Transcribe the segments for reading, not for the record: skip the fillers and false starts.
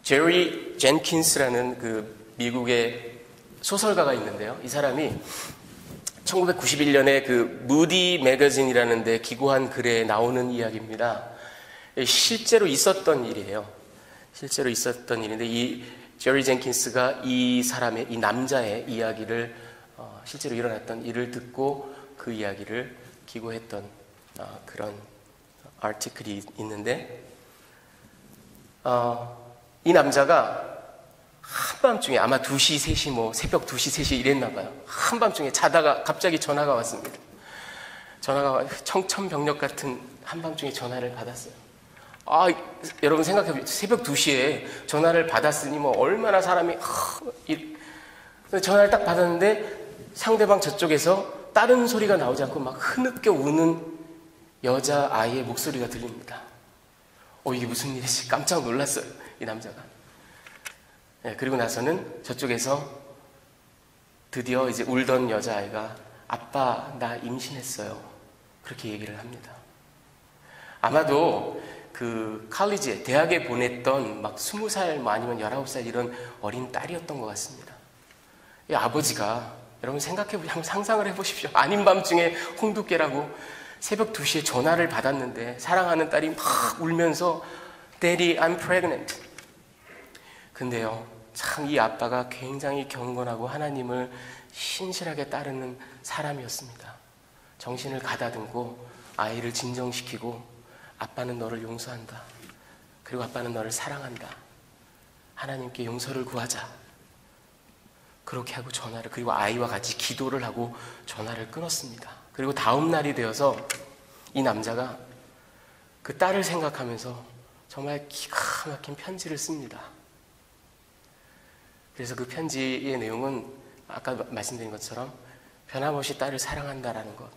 제리 젠킨스라는 그 미국의 소설가가 있는데요. 이 사람이 1991년에 그 무디 매거진이라는 데 기고한 글에 나오는 이야기입니다. 실제로 있었던 일이에요. 실제로 있었던 일인데 이 제리 젠킨스가 이 사람의, 이 남자의 이야기를 실제로 일어났던 일을 듣고 그 이야기를 기고했던 그런 아티클이 있는데 이 남자가 한밤중에 아마 2시, 3시, 뭐 새벽 2시, 3시 이랬나 봐요. 한밤중에 자다가 갑자기 전화가 왔습니다. 전화가 청천벽력 같은 한밤중에 전화를 받았어요. 여러분 생각해보세요. 새벽 2시에 전화를 받았으니 뭐 얼마나 사람이 전화를 딱 받았는데 상대방 저쪽에서 다른 소리가 나오지 않고 막 흐느껴 우는 여자아이의 목소리가 들립니다. 이게 무슨 일이지? 깜짝 놀랐어요, 이 남자가. 그리고 나서는 저쪽에서 드디어 이제 울던 여자아이가 아빠, 나 임신했어요. 그렇게 얘기를 합니다. 아마도 그 칼리지에, 대학에 보냈던 막 20살, 뭐 아니면 19살 이런 어린 딸이었던 것 같습니다. 이 아버지가, 여러분 한번 상상을 해보십시오. 아닌 밤중에 홍두깨라고 새벽 2시에 전화를 받았는데 사랑하는 딸이 막 울면서 Daddy, I'm pregnant. 근데요, 참 이 아빠가 굉장히 경건하고 하나님을 신실하게 따르는 사람이었습니다. 정신을 가다듬고 아이를 진정시키고 아빠는 너를 용서한다. 그리고 아빠는 너를 사랑한다. 하나님께 용서를 구하자. 그렇게 하고 전화를, 그리고 아이와 같이 기도를 하고 전화를 끊었습니다. 그리고 다음 날이 되어서 이 남자가 그 딸을 생각하면서 정말 기가 막힌 편지를 씁니다. 그래서 그 편지의 내용은 아까 말씀드린 것처럼 변함없이 딸을 사랑한다라는 것,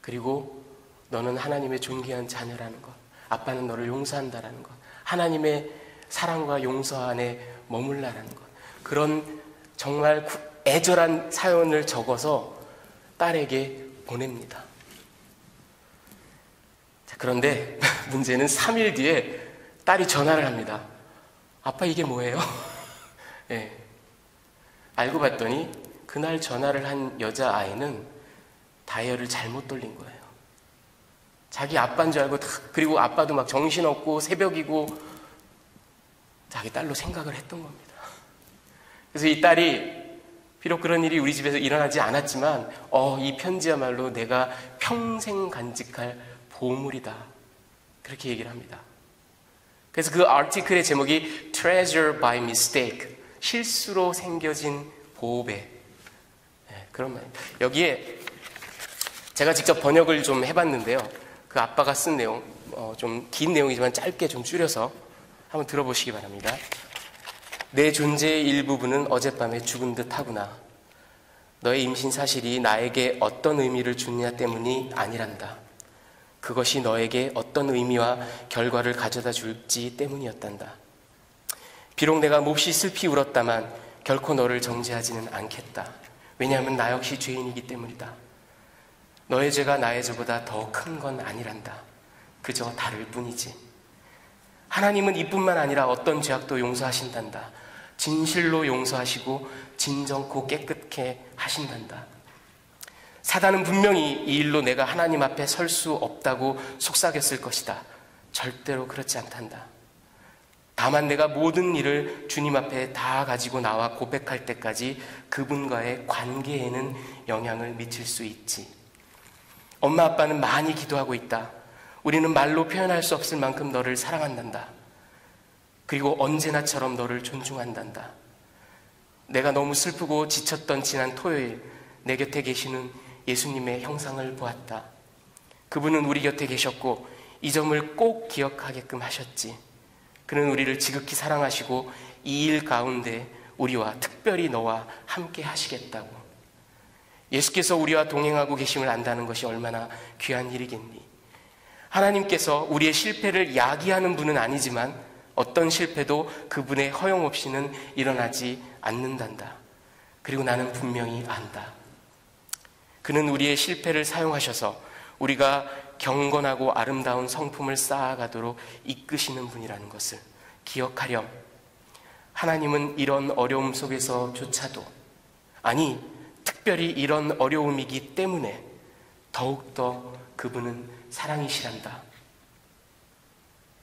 그리고 너는 하나님의 존귀한 자녀라는 것, 아빠는 너를 용서한다라는 것, 하나님의 사랑과 용서 안에 머물라라는 것, 그런 정말 애절한 사연을 적어서 딸에게 보냅니다. 자, 그런데 문제는 3일 뒤에 딸이 전화를 합니다. 아빠, 이게 뭐예요? 네. 알고 봤더니 그날 전화를 한 여자아이는 다이얼을 잘못 돌린 거예요. 자기 아빠인 줄 알고, 그리고 아빠도 막 정신없고 새벽이고 자기 딸로 생각을 했던 겁니다. 그래서 이 딸이, 비록 그런 일이 우리 집에서 일어나지 않았지만 이 편지야말로 내가 평생 간직할 보물이다. 그렇게 얘기를 합니다. 그래서 그 아티클의 제목이 Treasure by Mistake, 실수로 생겨진 보배. 그런 말입니다. 여기에 제가 직접 번역을 좀 해봤는데요. 그 아빠가 쓴 내용, 좀 긴 내용이지만 짧게 좀 줄여서 한번 들어보시기 바랍니다. 내 존재의 일부분은 어젯밤에 죽은 듯 하구나. 너의 임신 사실이 나에게 어떤 의미를 주느냐 때문이 아니란다. 그것이 너에게 어떤 의미와 결과를 가져다 줄지 때문이었단다. 비록 내가 몹시 슬피 울었다만 결코 너를 정죄하지는 않겠다. 왜냐하면 나 역시 죄인이기 때문이다. 너의 죄가 나의 죄보다 더 큰 건 아니란다. 그저 다를 뿐이지. 하나님은 이뿐만 아니라 어떤 죄악도 용서하신단다. 진실로 용서하시고 진정코 깨끗게 하신단다. 사단은 분명히 이 일로 내가 하나님 앞에 설 수 없다고 속삭였을 것이다. 절대로 그렇지 않단다. 다만 내가 모든 일을 주님 앞에 다 가지고 나와 고백할 때까지 그분과의 관계에는 영향을 미칠 수 있지. 엄마 아빠는 많이 기도하고 있다. 우리는 말로 표현할 수 없을 만큼 너를 사랑한단다. 그리고 언제나처럼 너를 존중한단다. 내가 너무 슬프고 지쳤던 지난 토요일 내 곁에 계시는 예수님의 형상을 보았다. 그분은 우리 곁에 계셨고 이 점을 꼭 기억하게끔 하셨지. 그는 우리를 지극히 사랑하시고 이 일 가운데 우리와 특별히 너와 함께 하시겠다고. 예수께서 우리와 동행하고 계심을 안다는 것이 얼마나 귀한 일이겠니. 하나님께서 우리의 실패를 야기하는 분은 아니지만 어떤 실패도 그분의 허용 없이는 일어나지 않는단다. 그리고 나는 분명히 안다. 그는 우리의 실패를 사용하셔서 우리가 경건하고 아름다운 성품을 쌓아가도록 이끄시는 분이라는 것을 기억하렴. 하나님은 이런 어려움 속에서조차도, 아니 특별히 이런 어려움이기 때문에 더욱더 그분은 사랑이시란다.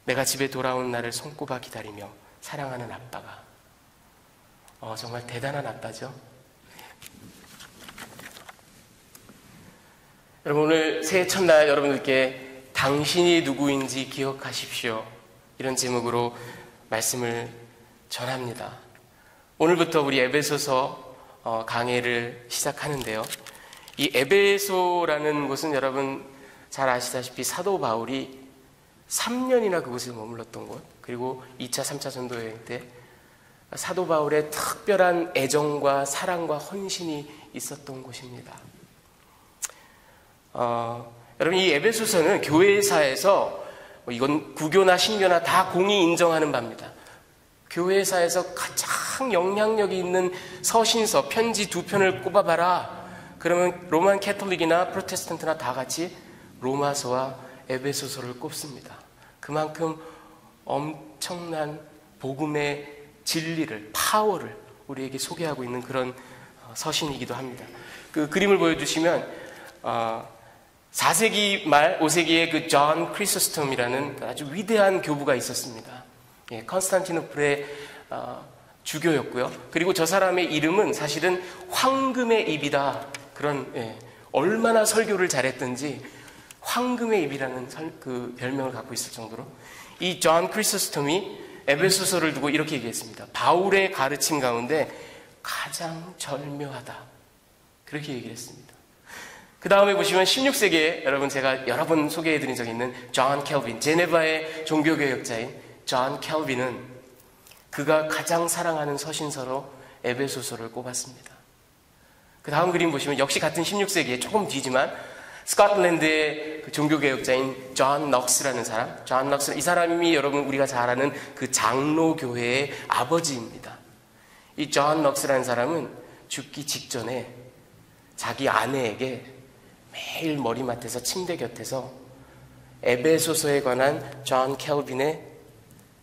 내가 집에 돌아온 날을 손꼽아 기다리며 사랑하는 아빠가, 정말 대단한 아빠죠. 여러분, 오늘 새해 첫날 여러분들께 당신이 누구인지 기억하십시오, 이런 제목으로 말씀을 전합니다. 오늘부터 우리 에베소서 강해를 시작하는데요. 이 에베소라는 곳은 여러분 잘 아시다시피 사도 바울이 3년이나 그곳에 머물렀던 곳, 그리고 2차, 3차 전도 여행 때 사도 바울의 특별한 애정과 사랑과 헌신이 있었던 곳입니다. 여러분, 이 에베소서는 교회사에서 이건 구교나 신교나 다 공히 인정하는 바입니다. 교회사에서 가장 영향력이 있는 서신서, 편지 2편을 꼽아봐라. 그러면 로만 캐톨릭이나 프로테스탄트나 다 같이 로마서와 에베소서를 꼽습니다. 그만큼 엄청난 복음의 진리를, 파워를 우리에게 소개하고 있는 그런 서신이기도 합니다. 그 그림을 보여주시면 4세기 말 5세기에 그 존 크리소스톰이라는 아주 위대한 교부가 있었습니다. 컨스탄티노플의 주교였고요. 그리고 저 사람의 이름은 사실은 황금의 입이다. 그런, 얼마나 설교를 잘했든지 황금의 입이라는 그 별명을 갖고 있을 정도로 이 존 크리소스톰이 에베소서를 두고 이렇게 얘기했습니다. 바울의 가르침 가운데 가장 절묘하다. 그렇게 얘기를 했습니다. 그 다음에 보시면 16세기에 여러분 제가 여러 번 소개해드린 적이 있는 존 켈빈, 제네바의 종교개혁자인 존 켈빈은 그가 가장 사랑하는 서신서로 에베소서를 꼽았습니다. 그 다음 그림 보시면 역시 같은 16세기에 조금 뒤지만 스코틀랜드의 그 종교개혁자인 존 넉스라는 사람, 존 넉스, 이 사람이 여러분 우리가 잘 아는 그 장로교회의 아버지입니다. 이 존 넉스라는 사람은 죽기 직전에 자기 아내에게 매일 머리맡에서 침대 곁에서 에베소서에 관한 존 켈빈의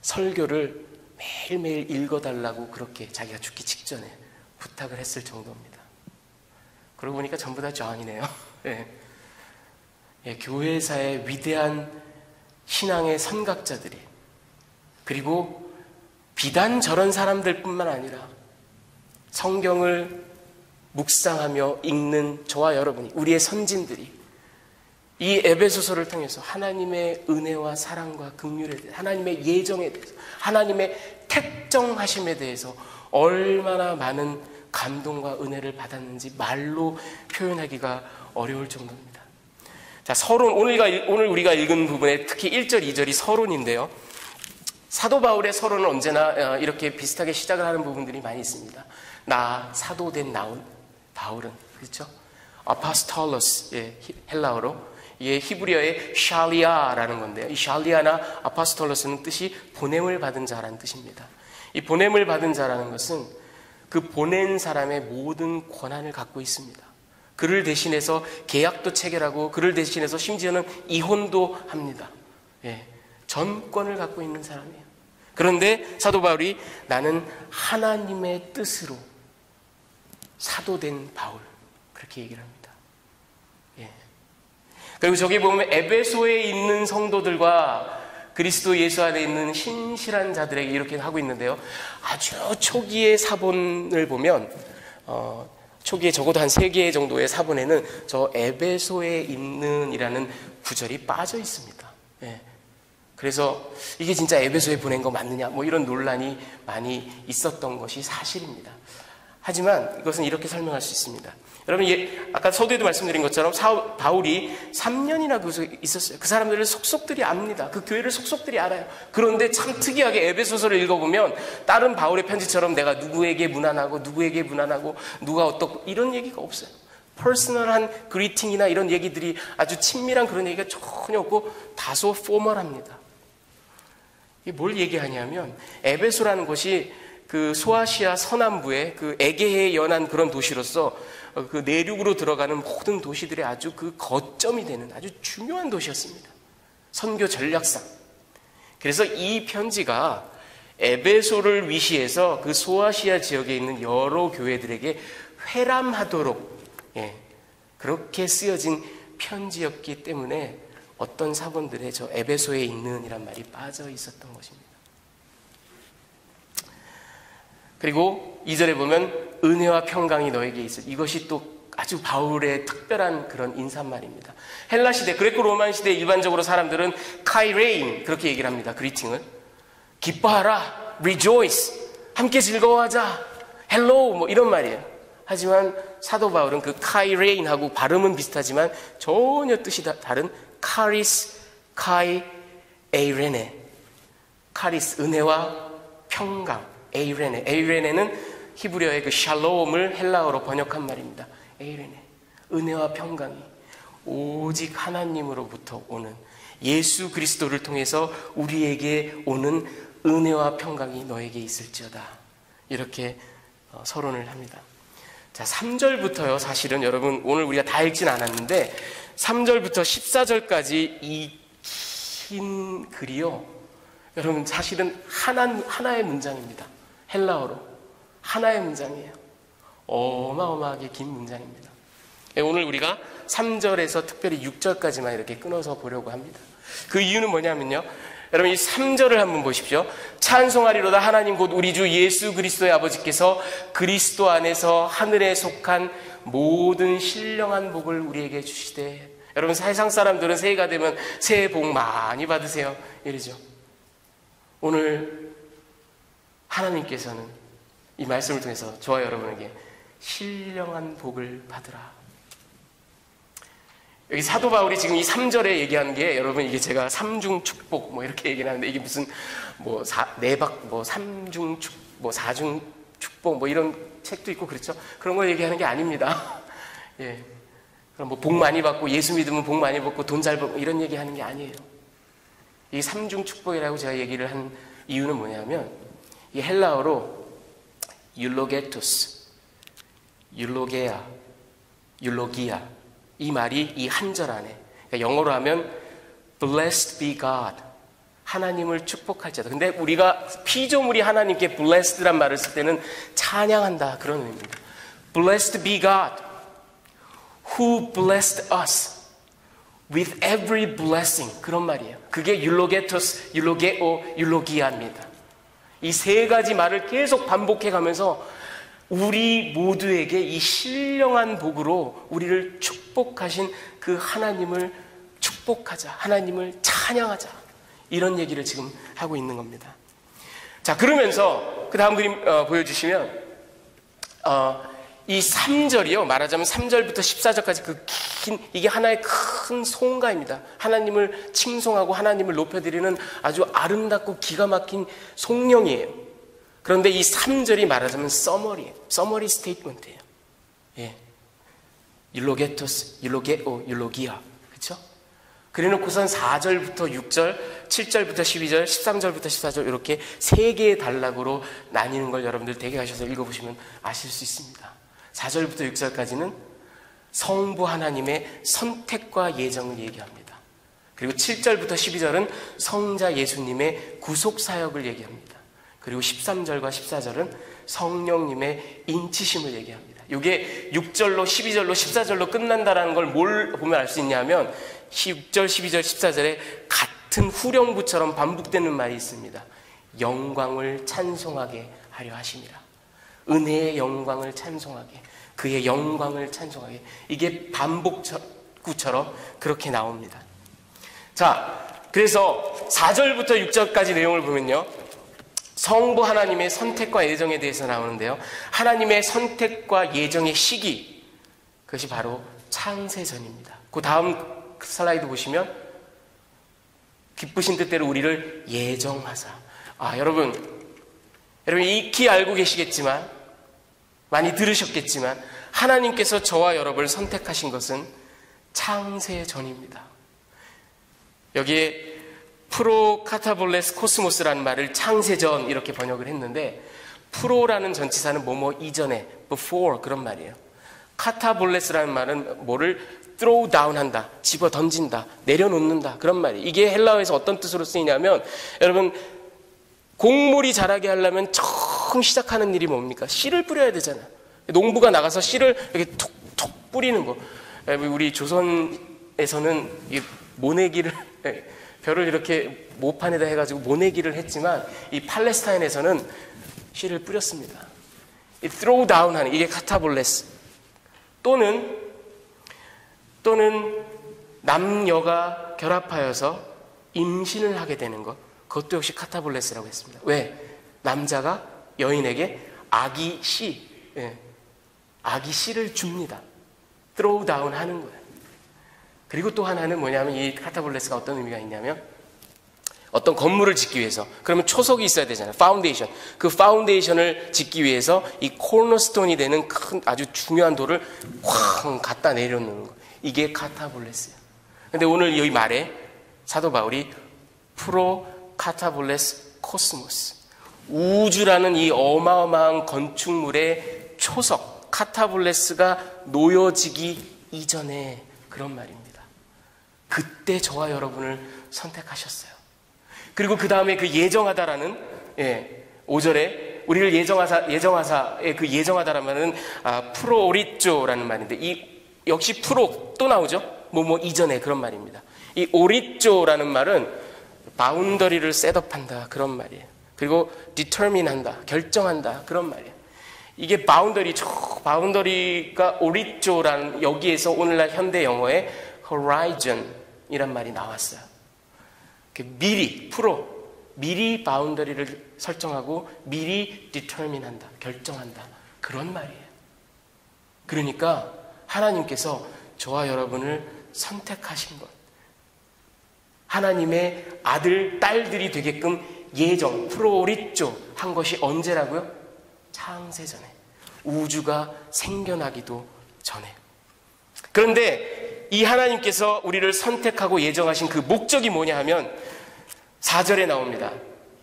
설교를 매일매일 읽어달라고 그렇게 자기가 죽기 직전에 부탁을 했을 정도입니다. 그러고 보니까 전부 다 존이네요. 교회사의 위대한 신앙의 선각자들이, 그리고 비단 저런 사람들뿐만 아니라 성경을 묵상하며 읽는 저와 여러분이, 우리의 선진들이 이 에베소서를 통해서 하나님의 은혜와 사랑과 긍휼에 대해서, 하나님의 예정에 대해서, 하나님의 택정하심에 대해서 얼마나 많은 감동과 은혜를 받았는지 말로 표현하기가 어려울 정도입니다. 자, 서론, 오늘 우리가 읽은 부분에 특히 1절, 2절이 서론인데요. 사도 바울의 서론은 언제나 이렇게 비슷하게 시작을 하는 부분들이 많이 있습니다. 나 사도된 바울은, 그렇죠? 아파스톨로스, 헬라어로, 이게 히브리어의 샬리아라는 건데요. 이 샬리아나 아파스톨로스는 뜻이 보냄을 받은 자라는 뜻입니다. 이 보냄을 받은 자라는 것은 그 보낸 사람의 모든 권한을 갖고 있습니다. 그를 대신해서 계약도 체결하고, 그를 대신해서 심지어는 이혼도 합니다. 전권을 갖고 있는 사람이에요. 그런데 사도 바울이 나는 하나님의 뜻으로 사도된 바울, 그렇게 얘기를 합니다. 그리고 저기 보면 에베소에 있는 성도들과 그리스도 예수 안에 있는 신실한 자들에게 이렇게 하고 있는데요. 아주 초기의 사본을 보면 초기에 적어도 한 3개 정도의 사본에는 저 에베소에 있는 이라는 구절이 빠져 있습니다. 그래서 이게 진짜 에베소에 보낸 거 맞느냐, 뭐 이런 논란이 많이 있었던 것이 사실입니다. 하지만 이것은 이렇게 설명할 수 있습니다. 여러분, 아까 서두에도 말씀드린 것처럼 바울이 3년이나 그곳에 있었어요. 그 사람들을 속속들이 압니다. 그 교회를 속속들이 알아요. 그런데 참 특이하게 에베소서를 읽어보면 다른 바울의 편지처럼 내가 누구에게 무난하고 누가 어떻고 이런 얘기가 없어요. 퍼스널한 그리팅이나 이런 얘기들이, 아주 친밀한 그런 얘기가 전혀 없고 다소 포멀합니다. 이게 뭘 얘기하냐면 에베소라는 곳이 그 소아시아 서남부의 그 에게해에 연한 그런 도시로서 그 내륙으로 들어가는 모든 도시들의 아주 그 거점이 되는 아주 중요한 도시였습니다. 선교 전략상. 그래서 이 편지가 에베소를 위시해서 그 소아시아 지역에 있는 여러 교회들에게 회람하도록 그렇게 쓰여진 편지였기 때문에 어떤 사본들의 저 에베소에 있는 이란 말이 빠져 있었던 것입니다. 그리고 2절에 보면 은혜와 평강이 너에게 있어. 이것이 또 아주 바울의 특별한 그런 인사말입니다. 헬라 시대, 그레코 로만 시대 일반적으로 사람들은 카이레인 그렇게 얘기를 합니다. 그리팅을 기뻐하라, rejoice, 함께 즐거워하자, hello 뭐 이런 말이에요. 하지만 사도 바울은 그 카이레인하고 발음은 비슷하지만 전혀 뜻이 다른 카리스, 카이, 에이레네, 카리스 은혜와 평강, 에이레네, 에이레네는 히브리어의 그 샬롬을 헬라어로 번역한 말입니다. 에이레네, 은혜와 평강이 오직 하나님으로부터 오는 예수 그리스도를 통해서 우리에게 오는 은혜와 평강이 너에게 있을지어다. 이렇게 서론을 합니다. 자, 3절부터요. 사실은 여러분 오늘 우리가 다 읽진 않았는데 3절부터 14절까지 이 긴 글이요. 여러분 사실은 하나의 문장입니다. 헬라어로 하나의 문장이에요. 어마어마하게 긴 문장입니다. 오늘 우리가 3절에서 특별히 6절까지만 이렇게 끊어서 보려고 합니다. 그 이유는 뭐냐면요. 여러분 이 3절을 한번 보십시오. 찬송하리로다 하나님 곧 우리 주 예수 그리스도의 아버지께서 그리스도 안에서 하늘에 속한 모든 신령한 복을 우리에게 주시되. 여러분 세상 사람들은 새해가 되면 새해 복 많이 받으세요 이러죠. 오늘 하나님께서는 이 말씀을 통해서 저와 여러분에게 신령한 복을 받으라. 여기 사도 바울이 지금 이 3절에 얘기하는 게 여러분 이게 제가 삼중 축복 뭐 이렇게 얘기를 하는데 이게 무슨 뭐 네박 뭐 삼중 축 뭐 사중 축복 뭐 이런 책도 있고 그렇죠. 그런 걸 얘기하는 게 아닙니다. 예. 그럼 뭐 복 많이 받고 예수 믿으면 복 많이 받고 돈 잘 벌고 이런 얘기 하는 게 아니에요. 이 삼중 축복이라고 제가 얘기를 한 이유는 뭐냐면 이 헬라어로 율로게투스, 율로게아, 율로기아 이 말이 이 한 절 안에 그러니까 영어로 하면 blessed be God 하나님을 축복할지어다. 근데 우리가 피조물이 하나님께 blessed란 말을 쓸 때는 찬양한다 그런 의미입니다. Blessed be God who blessed us with every blessing 그런 말이에요. 그게 율로게토스, 율로게오, 율로기아입니다. 이 세 가지 말을 계속 반복해 가면서 우리 모두에게 이 신령한 복으로 우리를 축복하신 그 하나님을 축복하자, 하나님을 찬양하자 이런 얘기를 지금 하고 있는 겁니다. 자, 그러면서 그 다음 그림 보여주시면 이 3절이요 말하자면 3절부터 14절까지 그 긴 이게 하나의 큰 송가입니다. 하나님을 칭송하고 하나님을 높여드리는 아주 아름답고 기가 막힌 송령이에요. 그런데 이 3절이 말하자면 서머리예요. 서머리 스테이트먼트예요. 예. 율로게토스, 율로게오, 율로기아. 그렇죠? 그래놓고선 4절부터 6절, 7절부터 12절, 13절부터 14절 이렇게 세 개의 단락으로 나뉘는 걸 여러분들 댁에 가셔서 읽어보시면 아실 수 있습니다. 4절부터 6절까지는 성부 하나님의 선택과 예정을 얘기합니다. 그리고 7절부터 12절은 성자 예수님의 구속사역을 얘기합니다. 그리고 13절과 14절은 성령님의 인치심을 얘기합니다. 이게 6절로 12절로 14절로 끝난다는 걸 뭘 보면 알 수 있냐면 6절, 12절, 14절에 같은 후렴구처럼 반복되는 말이 있습니다. 영광을 찬송하게 하려 하심이라. 은혜의 영광을 찬송하게, 그의 영광을 찬송하게. 이게 반복구처럼 그렇게 나옵니다. 자, 그래서 4절부터 6절까지 내용을 보면요. 성부 하나님의 선택과 예정에 대해서 나오는데요. 하나님의 선택과 예정의 시기, 그것이 바로 창세전입니다. 그 다음 슬라이드 보시면 기쁘신 뜻대로 우리를 예정하사. 여러분 익히 알고 계시겠지만 많이 들으셨겠지만 하나님께서 저와 여러분을 선택하신 것은 창세전입니다. 여기에 프로카타볼레스 코스모스라는 말을 창세전 이렇게 번역을 했는데 프로라는 전치사는 뭐뭐 이전에 before 그런 말이에요. 카타볼레스라는 말은 뭐를 throw down 한다, 집어 던진다, 내려놓는다 그런 말이에요. 이게 헬라어에서 어떤 뜻으로 쓰이냐면 여러분 곡물이 자라게 하려면 처음 시작하는 일이 뭡니까? 씨를 뿌려야 되잖아요. 농부가 나가서 씨를 이렇게 툭툭 뿌리는 거. 우리 조선에서는 이 모내기를 벼를 이렇게 모판에다 해가지고 모내기를 했지만 이 팔레스타인에서는 씨를 뿌렸습니다. 이 throw down 하는 이게 카타볼레스. 또는 남녀가 결합하여서 임신을 하게 되는 것. 그것도 역시 카타볼레스라고 했습니다. 왜? 남자가 여인에게 아기 씨를 줍니다. throw down 하는 거예요. 그리고 또 하나는 뭐냐면 이 카타볼레스가 어떤 의미가 있냐면 어떤 건물을 짓기 위해서 그러면 초석이 있어야 되잖아요. 파운데이션. 그 파운데이션을 짓기 위해서 이 코너스톤이 되는 큰 아주 중요한 돌을 확 갖다 내려놓는 거. 이게 카타볼레스예요. 근데 오늘 이 말에 사도 바울이 프로 카타볼레스 코스모스, 우주라는 이 어마어마한 건축물의 초석 카타볼레스가 놓여지기 이전에 그런 말입니다. 그때 저와 여러분을 선택하셨어요. 그리고 그 다음에 그 예정하다라는 5절에 우리를 예정하사의 그 예정하다라는 프로오리쪼라는 말인데 이 역시 프로 또 나오죠. 뭐 이전에 그런 말입니다. 이 오리쪼라는 말은 바운더리를 셋업한다 그런 말이에요. 그리고 determine 한다, 결정한다 그런 말이에요. 이게 바운더리가 오리쪼라는 여기에서 오늘날 현대 영어에 horizon이란 말이 나왔어요. 미리 바운더리를 설정하고 미리 determine 한다, 결정한다 그런 말이에요. 그러니까 하나님께서 저와 여러분을 선택하신 것, 하나님의 아들, 딸들이 되게끔 예정, 프로오리쪼 한 것이 언제라고요? 창세전에, 우주가 생겨나기도 전에. 그런데 이 하나님께서 우리를 선택하고 예정하신 그 목적이 뭐냐 하면 4절에 나옵니다.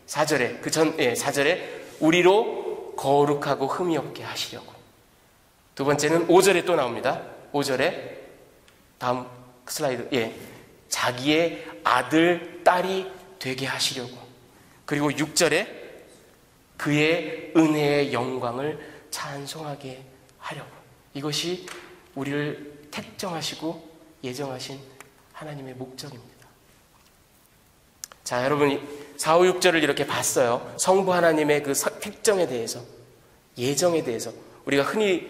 4절에 4절에 우리로 거룩하고 흠이 없게 하시려고. 두 번째는 5절에 또 나옵니다. 5절에 다음 슬라이드. 자기의 아들, 딸이 되게 하시려고. 그리고 6절에 그의 은혜의 영광을 찬송하게 하려고. 이것이 우리를 택정하시고 예정하신 하나님의 목적입니다. 자, 여러분이 4, 5, 6절을 이렇게 봤어요. 성부 하나님의 그 택정에 대해서, 예정에 대해서 우리가 흔히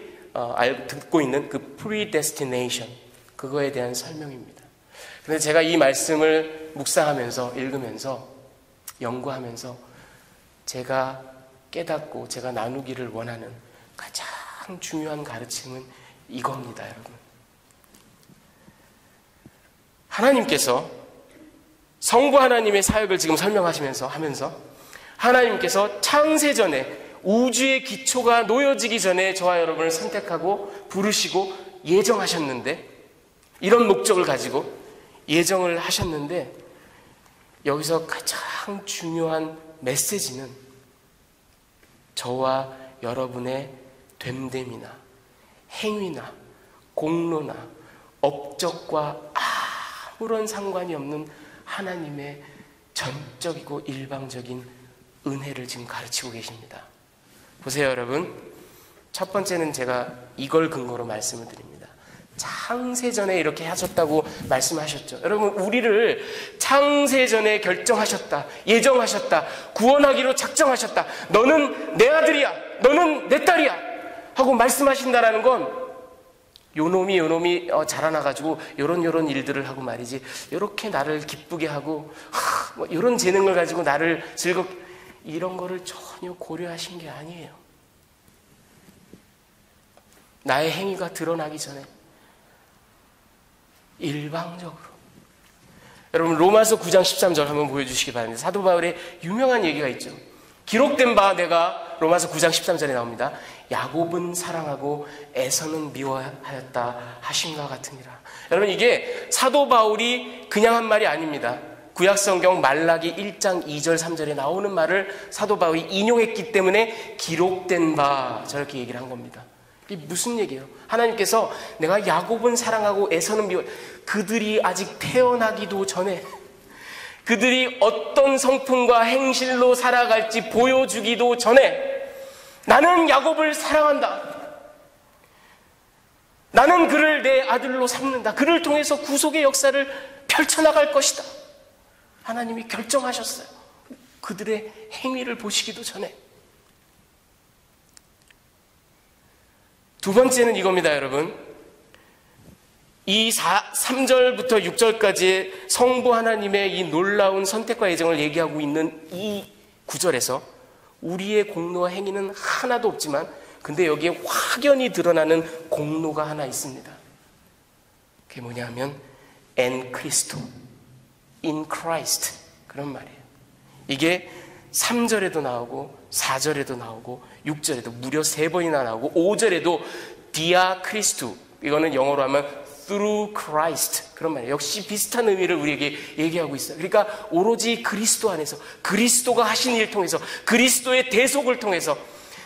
듣고 있는 그 predestination, 그거에 대한 설명입니다. 그런데 제가 이 말씀을 묵상하면서, 읽으면서, 연구하면서 제가 깨닫고 제가 나누기를 원하는 가장 중요한 가르침은 이겁니다, 여러분. 하나님께서 성부 하나님의 사역을 지금 설명하시면서 하나님께서 창세전에 우주의 기초가 놓여지기 전에 저와 여러분을 선택하고 부르시고 예정하셨는데, 이런 목적을 가지고 예정을 하셨는데, 여기서 가장 중요한 메시지는 저와 여러분의 됨됨이나 행위나 공로나 업적과 아무런 상관이 없는 하나님의 전적이고 일방적인 은혜를 지금 가르치고 계십니다. 보세요, 여러분. 첫 번째는 제가 이걸 근거로 말씀을 드립니다. 창세전에 이렇게 하셨다고 말씀하셨죠. 여러분, 우리를 창세전에 결정하셨다, 예정하셨다, 구원하기로 작정하셨다, 너는 내 아들이야, 너는 내 딸이야 하고 말씀하신다라는 건 요놈이 자라나가지고 요런 일들을 하고 말이지, 요렇게 나를 기쁘게 하고 뭐 요런 재능을 가지고 나를 즐겁게, 이런 거를 전혀 고려하신 게 아니에요. 나의 행위가 드러나기 전에 일방적으로. 여러분, 로마서 9장 13절 한번 보여주시기 바랍니다. 사도 바울의 유명한 얘기가 있죠. 기록된 바 내가, 로마서 9장 13절에 나옵니다. 야곱은 사랑하고 에서는 미워하였다 하심과 같으니라. 여러분, 이게 사도 바울이 그냥 한 말이 아닙니다. 구약성경 말라기 1장 2절 3절에 나오는 말을 사도 바울이 인용했기 때문에 기록된 바, 저렇게 얘기를 한 겁니다. 이게 무슨 얘기예요? 하나님께서 내가 야곱은 사랑하고 에서는 미워, 그들이 아직 태어나기도 전에, 그들이 어떤 성품과 행실로 살아갈지 보여주기도 전에 나는 야곱을 사랑한다. 나는 그를 내 아들로 삼는다. 그를 통해서 구속의 역사를 펼쳐나갈 것이다. 하나님이 결정하셨어요. 그들의 행위를 보시기도 전에. 두 번째는 이겁니다, 여러분. 이 3절부터 6절까지의 성부 하나님의 이 놀라운 선택과 예정을 얘기하고 있는 이 구절에서 우리의 공로와 행위는 하나도 없지만 근데 여기에 확연히 드러나는 공로가 하나 있습니다. 그게 뭐냐 하면 en Christo, in Christ 그런 말이에요. 이게 3절에도 나오고 4절에도 나오고 6절에도 무려 3번이나 나오고 5절에도 dia Christu, 이거는 영어로 하면 through Christ 그런 말이에요. 역시 비슷한 의미를 우리에게 얘기하고 있어요. 그러니까 오로지 그리스도 안에서 그리스도가 하신 일을 통해서 그리스도의 대속을 통해서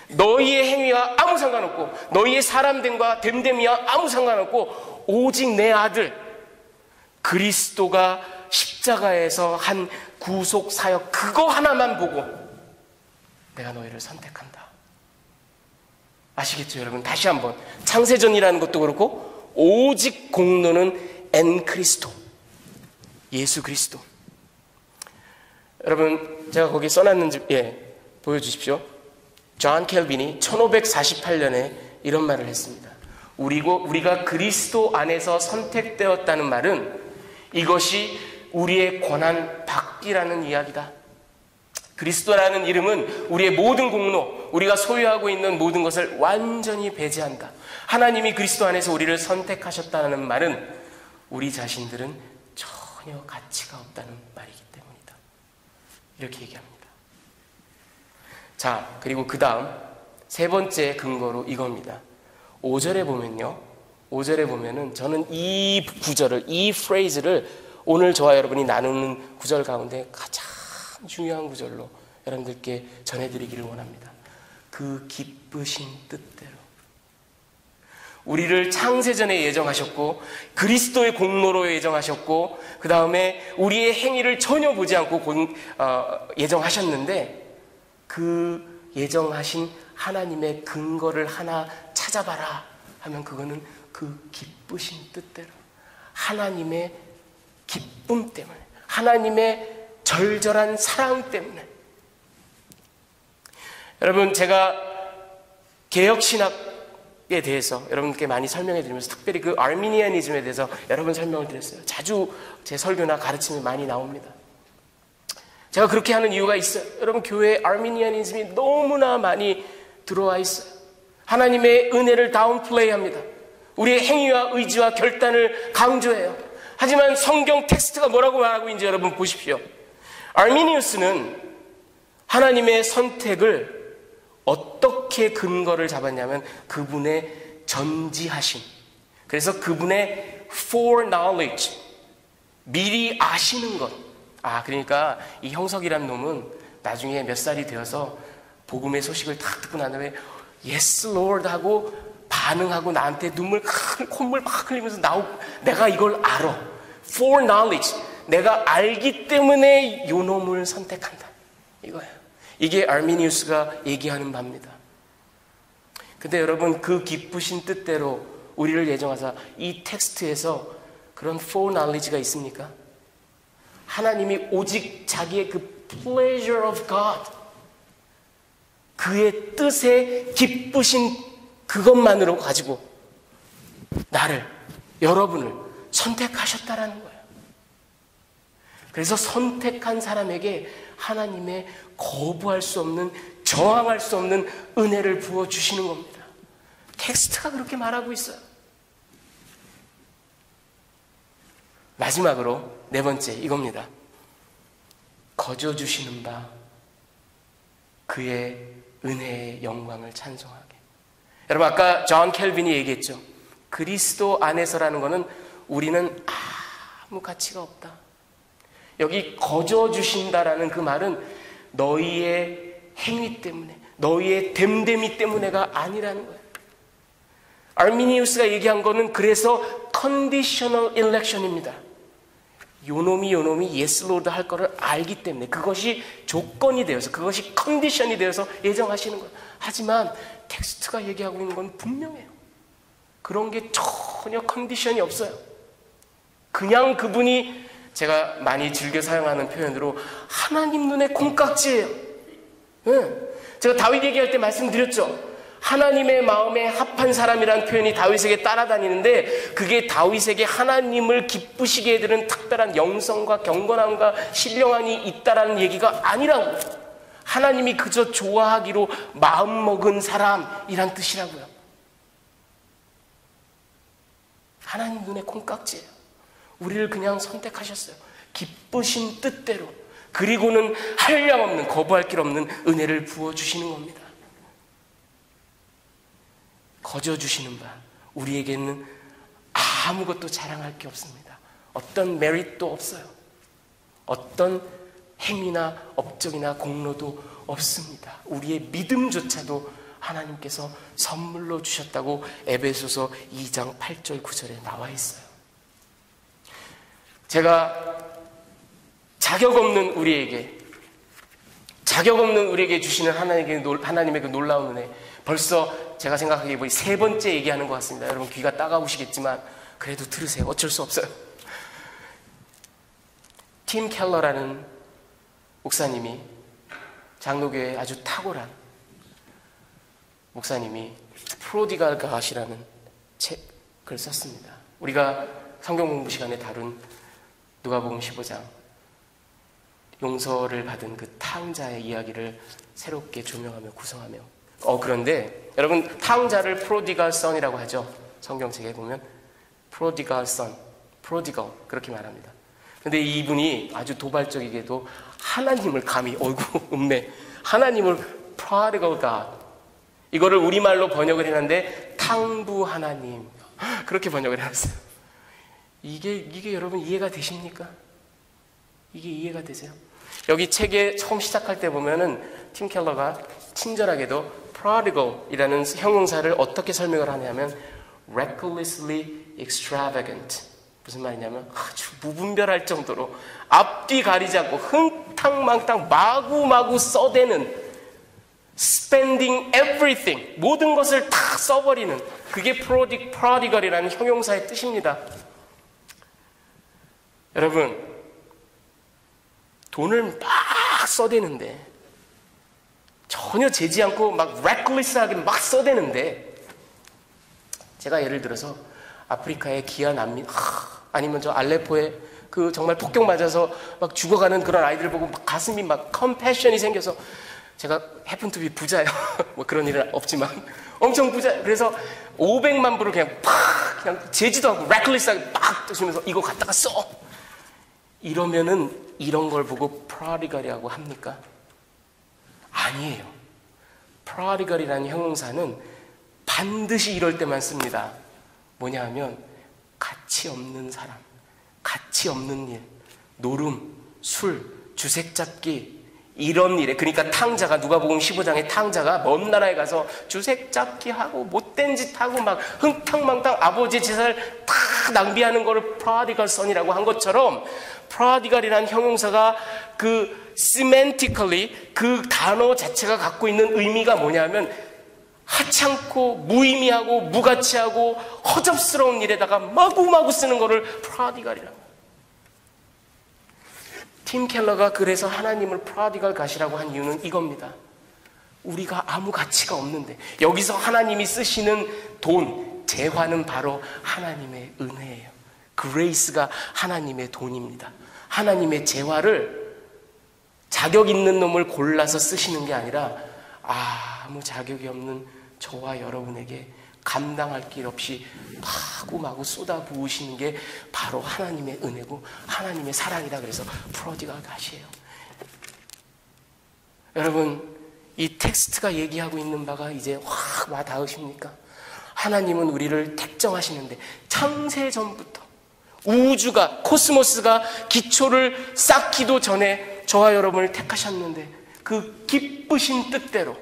너희의 행위와 아무 상관없고 너희의 사람됨과 됨됨이와 아무 상관없고 오직 내 아들 그리스도가 십자가에서 한 구속 사역 그거 하나만 보고 내가 너희를 선택한다. 아시겠죠 여러분? 다시 한번 창세전이라는 것도 그렇고 오직 공로는 엔 그리스도 예수 그리스도. 여러분 제가 거기 써놨는지 보여주십시오. 존 켈빈이 1548년에 이런 말을 했습니다. 우리가 그리스도 안에서 선택되었다는 말은 이것이 우리의 권한 받기라는 이야기다. 그리스도라는 이름은 우리의 모든 공로, 우리가 소유하고 있는 모든 것을 완전히 배제한다. 하나님이 그리스도 안에서 우리를 선택하셨다는 말은 우리 자신들은 전혀 가치가 없다는 말이기 때문이다. 이렇게 얘기합니다. 자, 그리고 그 다음 세 번째 근거로 이겁니다. 5절에 보면은 저는 이 구절을, 이 프레이즈를 오늘 저와 여러분이 나누는 구절 가운데 가장 중요한 구절로 여러분들께 전해드리기를 원합니다. 그 기쁘신 뜻대로. 우리를 창세전에 예정하셨고 그리스도의 공로로 예정하셨고 그 다음에 우리의 행위를 전혀 보지 않고 예정하셨는데 그 예정하신 하나님의 근거를 하나 찾아봐라 하면 그거는 그 기쁘신 뜻대로 하나님의 기쁨 때문에 하나님의 절절한 사랑 때문에. 여러분 제가 개혁신학에 대해서 여러분께 많이 설명해 드리면서 특별히 그 아르미니아니즘에 대해서 여러 번 설명을 드렸어요. 자주 제 설교나 가르침에 많이 나옵니다. 제가 그렇게 하는 이유가 있어요. 여러분 교회에 아르미니아니즘이 너무나 많이 들어와 있어요. 하나님의 은혜를 다운플레이합니다. 우리의 행위와 의지와 결단을 강조해요. 하지만 성경 텍스트가 뭐라고 말하고 있는지 여러분 보십시오. 아르미니우스는 하나님의 선택을 어떻게 근거를 잡았냐면 그분의 전지하심. 그래서 그분의 foreknowledge, 미리 아시는 것. 그러니까 이 형석이란 놈은 나중에 몇 살이 되어서 복음의 소식을 딱 듣고 난 다음에 Yes Lord 하고 반응하고 나한테 콧물 막 흘리면서 내가 이걸 알아. foreknowledge. 내가 알기 때문에 요 놈을 선택한다. 이거예요. 이게 아르미니우스가 얘기하는 바입니다. 근데 여러분 그 기쁘신 뜻대로 우리를 예정하사 이 텍스트에서 그런 foreknowledge가 있습니까? 하나님이 오직 자기의 그 pleasure of God, 그의 뜻에 기쁘신 그것만으로 가지고 나를, 여러분을 선택하셨다라는 거예요. 그래서 선택한 사람에게 하나님의 거부할 수 없는, 저항할 수 없는 은혜를 부어주시는 겁니다. 텍스트가 그렇게 말하고 있어요. 마지막으로 네 번째 이겁니다. 거저주시는 바 그의 은혜의 영광을 찬송하게. 여러분 아까 존 켈빈이 얘기했죠. 그리스도 안에서라는 것은 우리는 아무 가치가 없다. 여기 거저주신다라는 그 말은 너희의 행위 때문에, 너희의 됨됨이 때문에가 아니라는 거예요. 아르미니우스가 얘기한 거는 그래서 컨디셔널 일렉션입니다. 요놈이 예스 로드 할 거를 알기 때문에 그것이 조건이 되어서 그것이 컨디션이 되어서 예정하시는 거예요. 하지만 텍스트가 얘기하고 있는 건 분명해요. 그런 게 전혀 컨디션이 없어요. 그냥 그분이 제가 많이 즐겨 사용하는 표현으로 하나님 눈에 콩깍지예요. 네. 제가 다윗 얘기할 때 말씀드렸죠. 하나님의 마음에 합한 사람이라는 표현이 다윗에게 따라다니는데 그게 다윗에게 하나님을 기쁘시게 해드리는 특별한 영성과 경건함과 신령함이 있다라는 얘기가 아니라고요. 하나님이 그저 좋아하기로 마음먹은 사람이란 뜻이라고요. 하나님 눈에 콩깍지예요. 우리를 그냥 선택하셨어요. 기쁘신 뜻대로. 그리고는 한량없는, 거부할 길 없는 은혜를 부어주시는 겁니다. 거저주시는 바 우리에게는 아무것도 자랑할 게 없습니다. 어떤 메리트도 없어요. 어떤 행위나 업적이나 공로도 없습니다. 우리의 믿음조차도 하나님께서 선물로 주셨다고 에베소서 2장 8절 9절에 나와 있어요. 제가 자격 없는 우리에게 주시는 하나님의 그 놀라운 은혜, 벌써 제가 생각하기에 뭐 세 번째 얘기하는 것 같습니다. 여러분 귀가 따가우시겠지만 그래도 들으세요. 어쩔 수 없어요. 팀 켈러라는 목사님이, 장로교의 아주 탁월한 목사님이 프로디갈 갓이라는 책을 썼습니다. 우리가 성경 공부 시간에 다룬 누가복음 15장, 용서를 받은 그 탕자의 이야기를 새롭게 조명하며 구성하며, 그런데 여러분 탕자를 프로디갈 선이라고 하죠. 성경책에 보면 프로디갈 선, 프로디갈 그렇게 말합니다. 그런데 이분이 아주 도발적이게도 하나님을 감히, 하나님을 prodigal God, 이거를 우리말로 번역을 해놨는데 탕부 하나님, 그렇게 번역을 해놨어요. 이게 여러분 이해가 되십니까? 이게 이해가 되세요? 여기 책에 처음 시작할 때 보면은 팀 켈러가 친절하게도 prodigal이라는 형용사를 어떻게 설명을 하냐면 recklessly extravagant, 무슨 말이냐면 아주 무분별할 정도로 앞뒤 가리지 않고 흥탕망탕 마구마구 써대는, spending everything, 모든 것을 다 써버리는, 그게 prodigal이라는 형용사의 뜻입니다. 여러분 돈을 막 써대는데, 전혀 재지 않고 막 reckless하게 막 써대는데, 제가 예를 들어서 아프리카의 기아 난민, 아니면 저 알레포에 그 정말 폭격 맞아서 막 죽어가는 그런 아이들 보고 막 가슴이 막 컴패션이 생겨서, 제가 happen to be 부자예요. 뭐 그런 일은 없지만 엄청 부자예요. 그래서 500만 불을 그냥 재지도 않고 reckless하게 막 드시면서 이거 갖다가 써, 이러면은 이런 걸 보고 prodigal이라고 합니까? 아니에요. prodigal이라는 형용사는 반드시 이럴 때만 씁니다. 뭐냐 하면 가치 없는 사람, 가치 없는 일, 노름, 술, 주색 잡기, 이런 일에, 그러니까 탕자가, 누가복음 15장의 탕자가 먼 나라에 가서 주색 잡기 하고 못된 짓 하고 막 흥탕망탕 아버지 재산을 다 낭비하는 거를 prodigal son이라고 한 것처럼, prodigal이라는 형용사가 그 semantically 그 단어 자체가 갖고 있는 의미가 뭐냐면 하찮고 무의미하고 무가치하고 허접스러운 일에다가 마구마구 쓰는 거를 prodigal이라고. 팀 켈러가 그래서 하나님을 prodigal god이라고 한 이유는 이겁니다. 우리가 아무 가치가 없는데 여기서 하나님이 쓰시는 돈, 재화는 바로 하나님의 은혜예요. 그레이스가 하나님의 돈입니다. 하나님의 재화를 자격 있는 놈을 골라서 쓰시는 게 아니라 아무 자격이 없는 저와 여러분에게 감당할 길 없이 마구마구 쏟아부으시는 게 바로 하나님의 은혜고 하나님의 사랑이다. 그래서 프로디갈 갓이에요. 여러분, 이 텍스트가 얘기하고 있는 바가 이제 확 와닿으십니까? 하나님은 우리를 택정하시는데 창세전부터 우주가, 코스모스가 기초를 쌓기도 전에 저와 여러분을 택하셨는데 그 기쁘신 뜻대로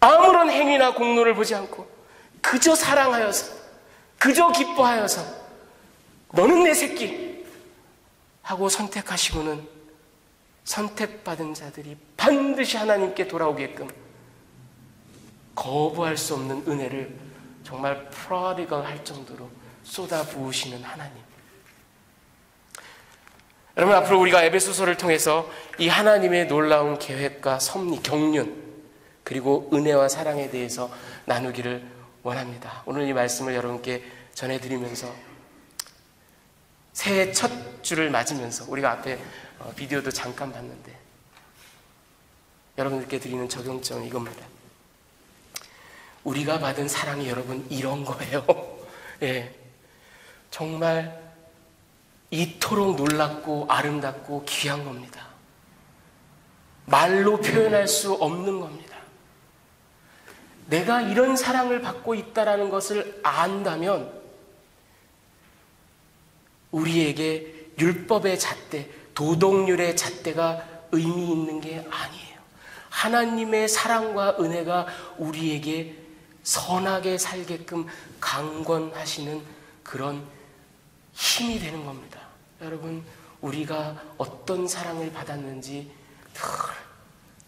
아무런 행위나 공로를 보지 않고 그저 사랑하여서, 그저 기뻐하여서 너는 내 새끼 하고 선택하시고는 선택받은 자들이 반드시 하나님께 돌아오게끔 거부할 수 없는 은혜를 정말 프로디걸 할 정도로 쏟아부으시는 하나님. 여러분, 앞으로 우리가 에베소서를 통해서 이 하나님의 놀라운 계획과 섭리, 경륜, 그리고 은혜와 사랑에 대해서 나누기를 원합니다. 오늘 이 말씀을 여러분께 전해드리면서 새해 첫 주를 맞으면서 우리가 앞에 비디오도 잠깐 봤는데 여러분들께 드리는 적용점은 이겁니다. 우리가 받은 사랑이 여러분 이런 거예요. 예, 정말 이토록 놀랍고 아름답고 귀한 겁니다. 말로 표현할 수 없는 겁니다. 내가 이런 사랑을 받고 있다는 것을 안다면 우리에게 율법의 잣대, 도덕률의 잣대가 의미 있는 게 아니에요. 하나님의 사랑과 은혜가 우리에게 선하게 살게끔 강권하시는 그런 힘이 되는 겁니다. 여러분, 우리가 어떤 사랑을 받았는지 늘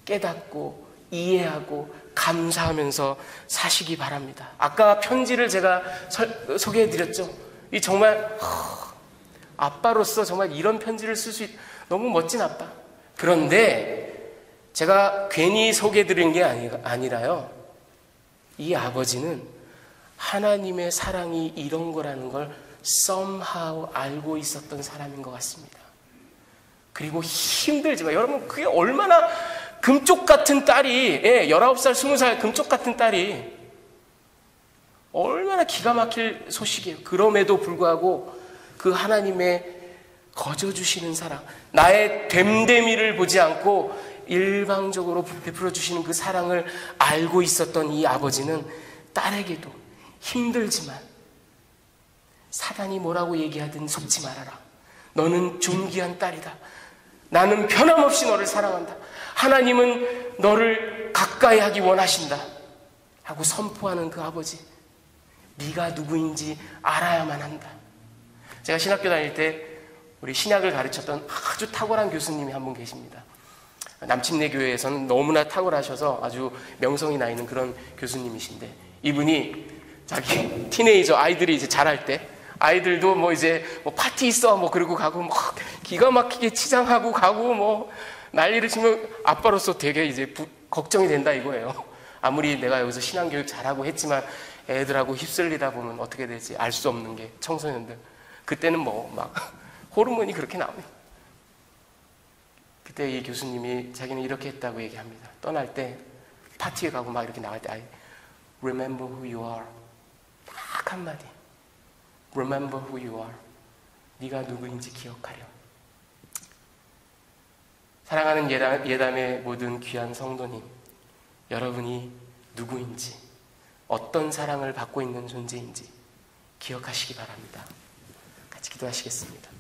깨닫고 이해하고 감사하면서 사시기 바랍니다. 아까 편지를 제가 소개해드렸죠. 이 정말 아빠로서 정말 이런 편지를 쓸 수 너무 멋진 아빠. 그런데 제가 괜히 소개해드린 게 아니라요. 이 아버지는 하나님의 사랑이 이런 거라는 걸 somehow 알고 있었던 사람인 것 같습니다. 그리고 힘들지만 여러분, 그게 얼마나 금쪽 같은 딸이, 19살, 20살 금쪽 같은 딸이 얼마나 기가 막힐 소식이에요. 그럼에도 불구하고 그 하나님의 거저주시는 사랑, 나의 됨됨이를 보지 않고 일방적으로 베풀어 주시는 그 사랑을 알고 있었던 이 아버지는 딸에게도 힘들지만 사단이 뭐라고 얘기하든 속지 말아라. 너는 존귀한 딸이다. 나는 변함없이 너를 사랑한다. 하나님은 너를 가까이 하기 원하신다. 하고 선포하는 그 아버지. 네가 누구인지 알아야만 한다. 제가 신학교 다닐 때 우리 신약을 가르쳤던 아주 탁월한 교수님이 한 분 계십니다. 남침내 교회에서는 너무나 탁월하셔서 아주 명성이 나 있는 그런 교수님이신데, 이분이 자기 티네이저 아이들이 이제 자랄 때 아이들도 뭐 이제 뭐 파티 있어 뭐 그러고 가고 막 기가 막히게 치장하고 가고 뭐 난리를 치면 아빠로서 되게 이제 걱정이 된다 이거예요. 아무리 내가 여기서 신앙교육 잘하고 했지만 애들하고 휩쓸리다 보면 어떻게 될지 알 수 없는 게 청소년들. 그때는 뭐 막 호르몬이 그렇게 나옵니다. 그때 이 교수님이 자기는 이렇게 했다고 얘기합니다. 떠날 때 파티에 가고 막 이렇게 나갈 때 I remember who you are. 딱 한마디. Remember who you are. 네가 누구인지 기억하렴. 사랑하는 예담의 모든 귀한 성도님, 여러분이 누구인지, 어떤 사랑을 받고 있는 존재인지 기억하시기 바랍니다. 같이 기도하시겠습니다.